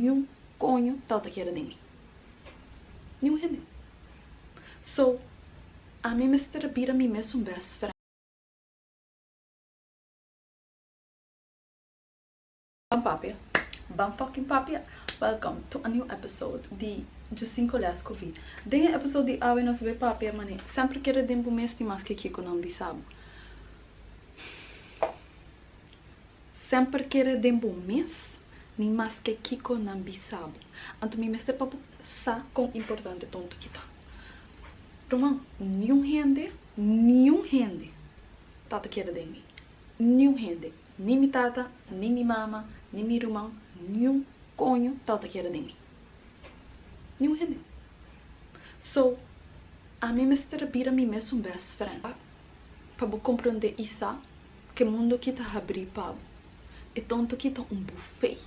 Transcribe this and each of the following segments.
nenhum conho tal quer de mim. Nenhum gente. So, a mim me está a mim mesmo best friend. Bam fucking papia. Welcome to a new episode de Cinco Lés Covid. Denha episode de Awe Nos Ve Papia, mane. Sempre quero tempo mês de mais que Kiko não bisabo. Sempre quero tempo mês ni mais que Kiko não bisabo. Anto mi mestre papo sa com importante tonto que tá. Romão, nenhum rende. Tata quer de mim. Nenhum rende. Nem mi tata, nem mi mama, nem mi irmão, nenhum conho tata quer de mim. Nenhum rende. So, a mim mestre a mim mesmo best friend. Para compreender isso, que o mundo que tá abrir para é tonto que tá buffet.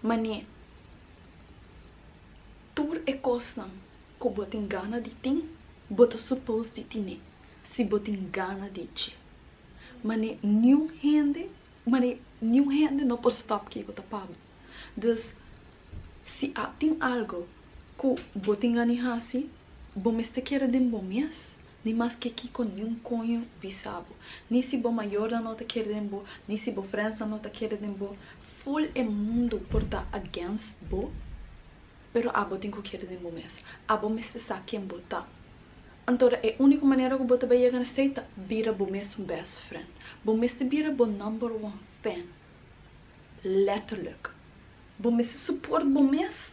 Mane, tur é coisa que você gana de ter, você supôs de ter, se você gana de ti. Mane, nenhum rende não pode stop que você paga. Então, se tem algo que você gana assim, você quer de bom mês, nem mais que aqui com nenhum conho bisabo. Nem se você maior da nota quer de bom, nem se você friends da nota quer de bom. Full é mundo por estar against bo, pero abo tem que querer de bom mês. Abo me se sabe quem botar. Então, é a única maneira que você vai chegar na seita, vira bom mês best friend. Bom mês te vira bom number one fan. Letterlijk. Bom mês se suporta bom mês.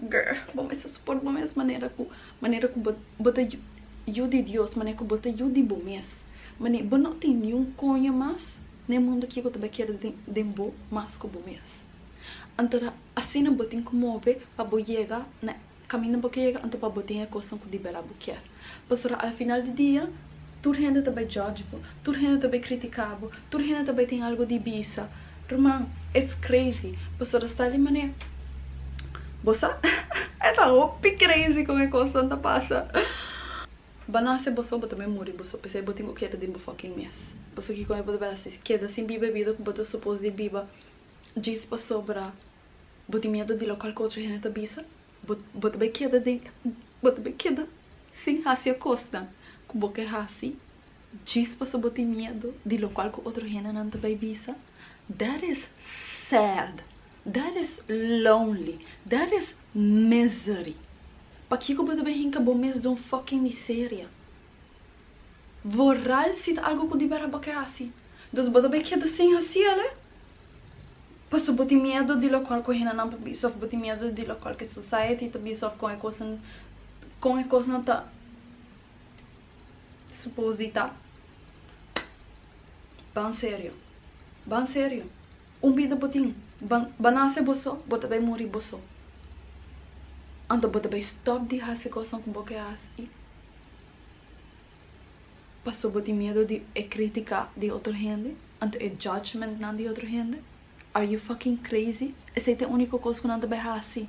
Girl, bom mês se suporta bom mês maneira que você ajuda Deus, maneira que você ajuda bom mês. Mas você não tem nenhum conha mais no mundo que você vai querer de bom mais que bom mês. Então, assim não você tem que mover para você chegar na caminho para chegar, então para você ter a coisa que liberar você quer. Mas ao final do dia, toda gente também judge, toda gente também critica, toda gente também tem algo de bisa. Irmão, it's crazy. Mas está ali maneira. Você é tão crazy como a coisa não passa. Banase você também morre, você pensa que tem que querer de fucking mês. Você que quando você vai assistir, queda assim bebida que você supôs de biba, diz para sobra, você medo de local que outra gente bisa. Você vai queda sim hacia costa que você hasi diz para sobre medo de local que outra gente não vai bisa. That is sad, that is lonely, that is misery. Para que você vai rincar bom mês de fucking miséria. Voral se algo que libera para que assim. Então você vai queda assim assim, né? Passo bote medo de local que a não pode sofrer, bote medo de local que a society também sofre com a coisa não tá suposita. Bem sério. Vida botinho, banase você, você vai morrer você. Então você vai stop de fazer coisa com você assim. Passo bote medo de criticar de outra gente, então judgment não de outra gente. Are you fucking crazy? Essa é a única coisa que não deve assim.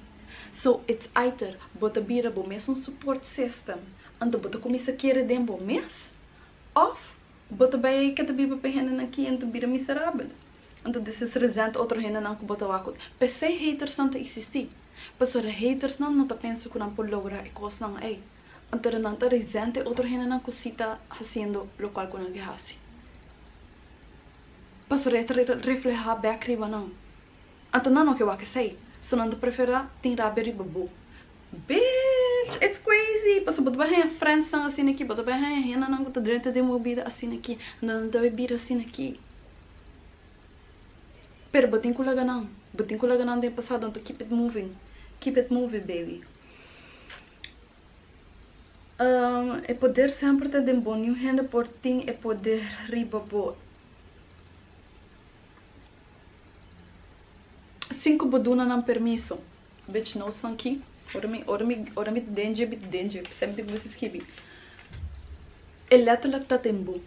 So, it's either você vira bom mês support system, então você começa a querer de bom mês, ou você vai querer viver para gente aqui e então vira miserável. Então, desses resente outra gente não que você vai acontecer. Pensei haters não existem. Pessoas haters não tá pensando que não pode lograr a coisa não é. Então, não tá resente outra gente não que está fazendo local que não é assim. Passo reflejar back riba não. Então não que eu vou sei. Se não prefere tem rabia riba bo. Bitch, it's crazy. Passo botar bem friends não assim aqui, botar bem não que tá direito de movida assim aqui, não deve vir assim aqui. Pero botin ko laga não tem passado, então keep it moving baby. É poder sempre ter de bom, nenhum rende por ti é poder riba bo. 5 boduna não permisso. Bitch, não são aqui. Ora me danger. Sempre que você escreve. Letterlijk tá tempo.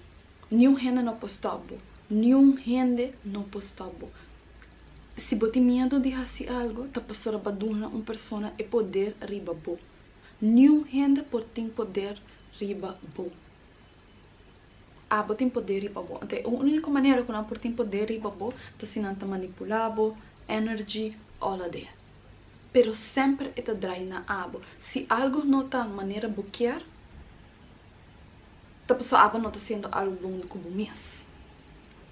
Nenhum rende não postabo. Se você tem medo de fazer algo, tá passando para uma pessoa é poder riba bo. Nenhum rende por tem poder riba bo. abo tem poder para bo. Então, a única maneira que não por tem poder para bo, tá se não tá manipulado, energy, all of that. Pero sempre está drai na abo. Se algo não tá maneira buquear, a pessoa abo não está sendo algo bom como mês.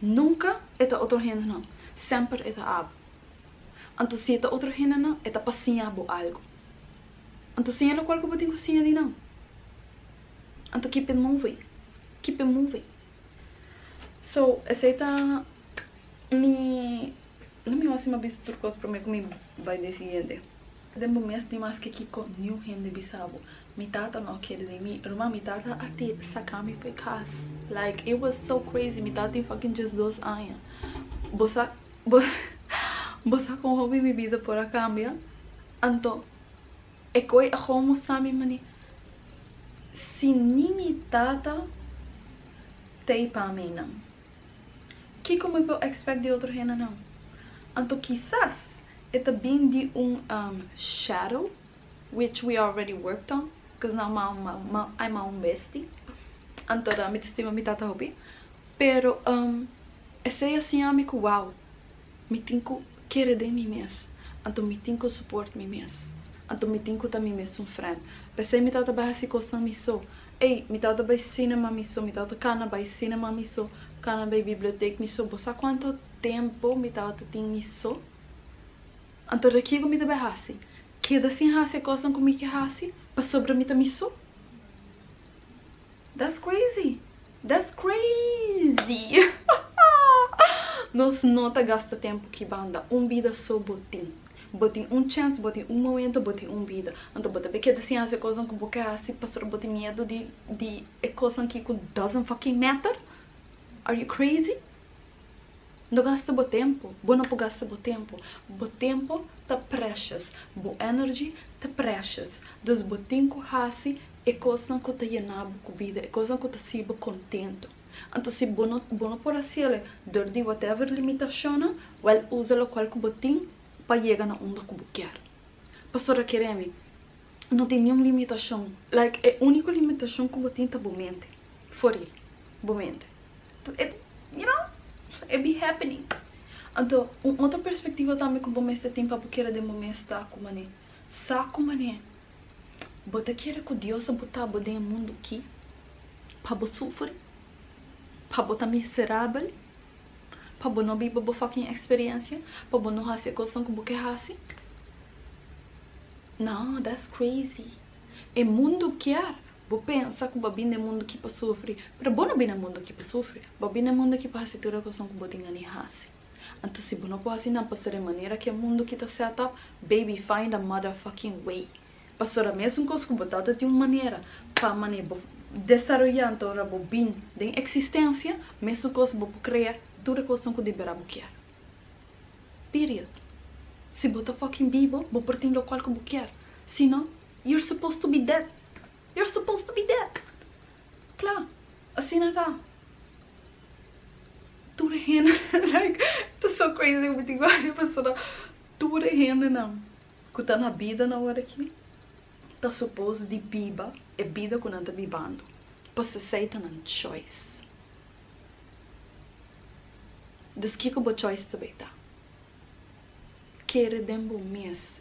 Nunca é outro gente não. Sempre é abo. Então se é outro gente não, é passinha algo. Então se é qual que você tem cozinha de não. Então keep it moving. Keep it moving. So, essa é não me vai mais turcos para mim como vai decidir. Demo mês tem mais que aqui com new gente bisabo. Mi tata não quer de mim. Irmã, mi tata até sacame foi casa. Like, it was so crazy. Mi tata tem fucking just 2 anos. Bosa com hobby mi vida por a cambia. Então, é coi a como sabe mani. Se nem mi tata tem para mim não. Que como eu expect de outro gente não. Então, quizás é também de shadow, which we already worked on, because now I'm my own bestie. Então, me estima me tata hobby. Pero, esse é assim, amigo, wow. Me tenho querer de mim mesmo. Então, me tenho support me mesmo. Então, me tenho também mesmo friend. Pensei, me tata vai se coçar me só. Ei, me tata vai cinema me só. Me tata cana vai cinema me só. Cana vai biblioteca me só. Você quanto tempo me tata tem me só? Então daqui eu me deve assim. Que assim assim coisa como que assim para sobre mim também só. That's crazy. That's crazy. Nós não tá gasta tempo que banda vida só botin. Botin chance, botin momento, botin vida. Então bota que assim assim coisa como que assim para sobre botin medo de coisa que doesn't fucking matter. Are you crazy? Não gasta bo tempo, bo não gasta bo tempo. Bo tempo tá precious, bo energy tá precious. Dos bo tempo hasi é coisa que tá llenado com vida, é coisa que tá sibo contento. Então se bo não por assim, dor de whatever limitação, well usa-lo qual que bo tem para chegar na onda que bo quer. Pastora quereme, não tem nenhuma limitação. Like, é a única limitação que bo tem tá bo mente. For real, bo mente. You know? It be happening. Então, outra perspectiva também que bom este tempo porque era de momento está com mané. Saco mané. Bota querer que Deus botar bode no mundo aqui. Para bo sofrer. Para botar miserável. Para bo não viver bo fucking experiência. Para bo não fazer coisa que bo quer fazer. Não, that's crazy. É mundo que é. Vou pensar que o babi no mundo que para sofrer, mas bom não bem no mundo que para sofrer, babi no mundo que para fazer toda a coisa que botem a nihase. Então se não pode assim não passar de maneira que o mundo que está set up, baby find a motherfucking way. Passar a mesma coisa que botar de uma maneira para maneira desarrollar então a bobin de existência, mesma coisa vou criar toda a coisa que deverá quer. Period. Se botar fucking vivo, vou partir do qual que vou quer. Se não, you're supposed to be dead. You're supposed to be dead. Claro, assim não tá. Tudo renda, like, it's so crazy, eu me digo, ai, pessoa, tudo renda não. Que tá na vida na hora que tá suposto de biba, é vida que não tá vivendo. Posso aceitar na choice. Dos que eu vou choice também tá. Querer dembo mês.